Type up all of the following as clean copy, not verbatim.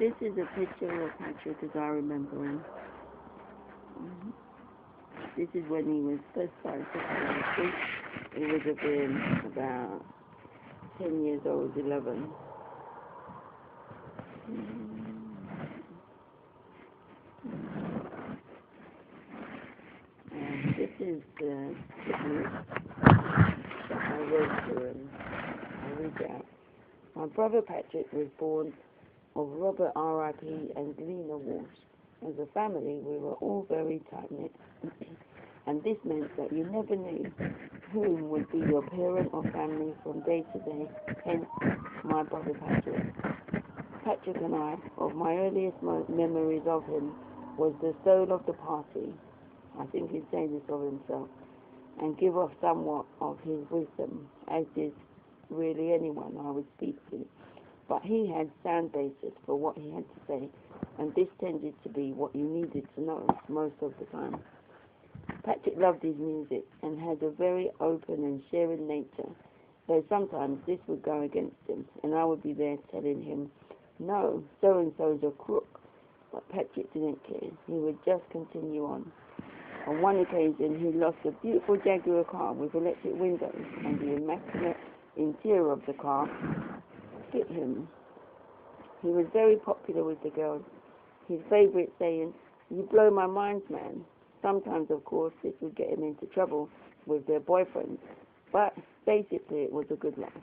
This is a picture of Patrick as I remember him. This is when he was first started secondary school. He would have been about 10 years old, 11. And this is the technique that I wrote to him. I'll read it out. My brother Patrick was born of Robert R.I.P. and Lena Walsh. As a family, we were all very tight-knit, and this meant that you never knew whom would be your parent or family from day to day, hence my brother Patrick. Patrick and I, of my earliest memories of him, was the soul of the party. I think he'd say this of himself, and give off somewhat of his wisdom, as did really anyone I would speak to. But he had sound basis for what he had to say, and this tended to be what you needed to know most of the time. Patrick loved his music and had a very open and sharing nature, though sometimes this would go against him, and I would be there telling him, no, so-and-so's a crook. But Patrick didn't care. He would just continue on. On one occasion, he lost a beautiful Jaguar car with electric windows, and the immaculate interior of the car fit him. He was very popular with the girls. His favourite saying, "You blow my mind, man." Sometimes, of course, this would get him into trouble with their boyfriends, but basically it was a good laugh.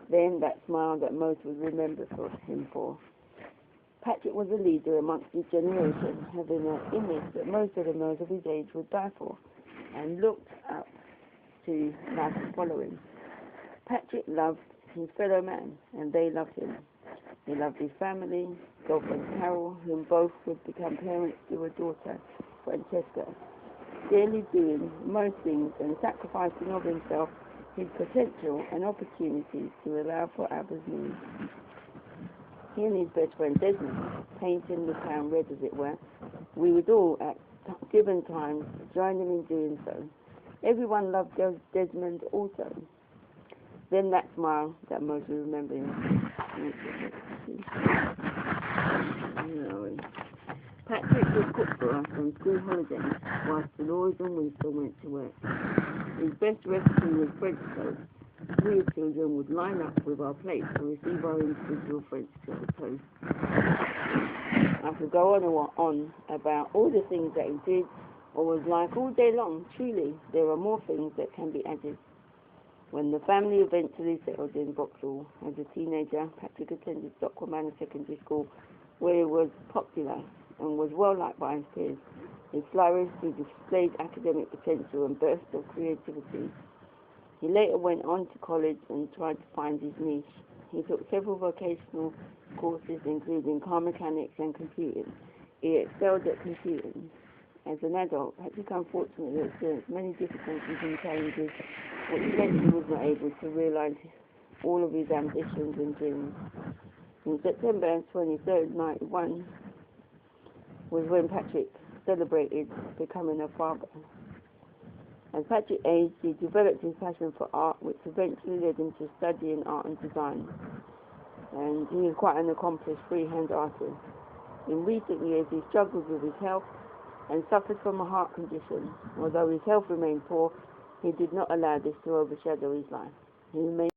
Then that smile that most would remember him for. Patrick was a leader amongst his generation, having an image that most of the males of his age would die for, and looked up to like a following. Patrick loved his fellow man, and they loved him. He loved his family, girlfriend Carol, whom both would become parents to a daughter, Francesca, daily doing most things and sacrificing of himself, his potential and opportunities to allow for others' needs. He and his best friend Desmond, painting the town red as it were, we would all at given times join him in doing so. Everyone loved Desmond also. Then that smile that most will remember him. Patrick would cook for us on school holidays whilst the Lloyds and Winston went to work. His best recipe was French toast. We as children would line up with our plates to receive our individual French toast. I could go on about all the things that he did or was like all day long. Truly, there are more things that can be added. When the family eventually settled in Vauxhall as a teenager, Patrick attended Stockwell Manor Secondary School, where he was popular and was well liked by his peers. He flourished, he displayed academic potential and bursts of creativity. He later went on to college and tried to find his niche. He took several vocational courses, including car mechanics and computing. He excelled at computing. As an adult, Patrick unfortunately experienced many difficulties and challenges, which meant he was not able to realize all of his ambitions and dreams. In September 23rd, 1991, was when Patrick celebrated becoming a father. As Patrick aged, he developed his passion for art, which eventually led him to studying art and design. And he is quite an accomplished freehand artist. In recent years, he struggled with his health and suffered from a heart condition. Although his health remained poor, he did not allow this to overshadow his life. He remained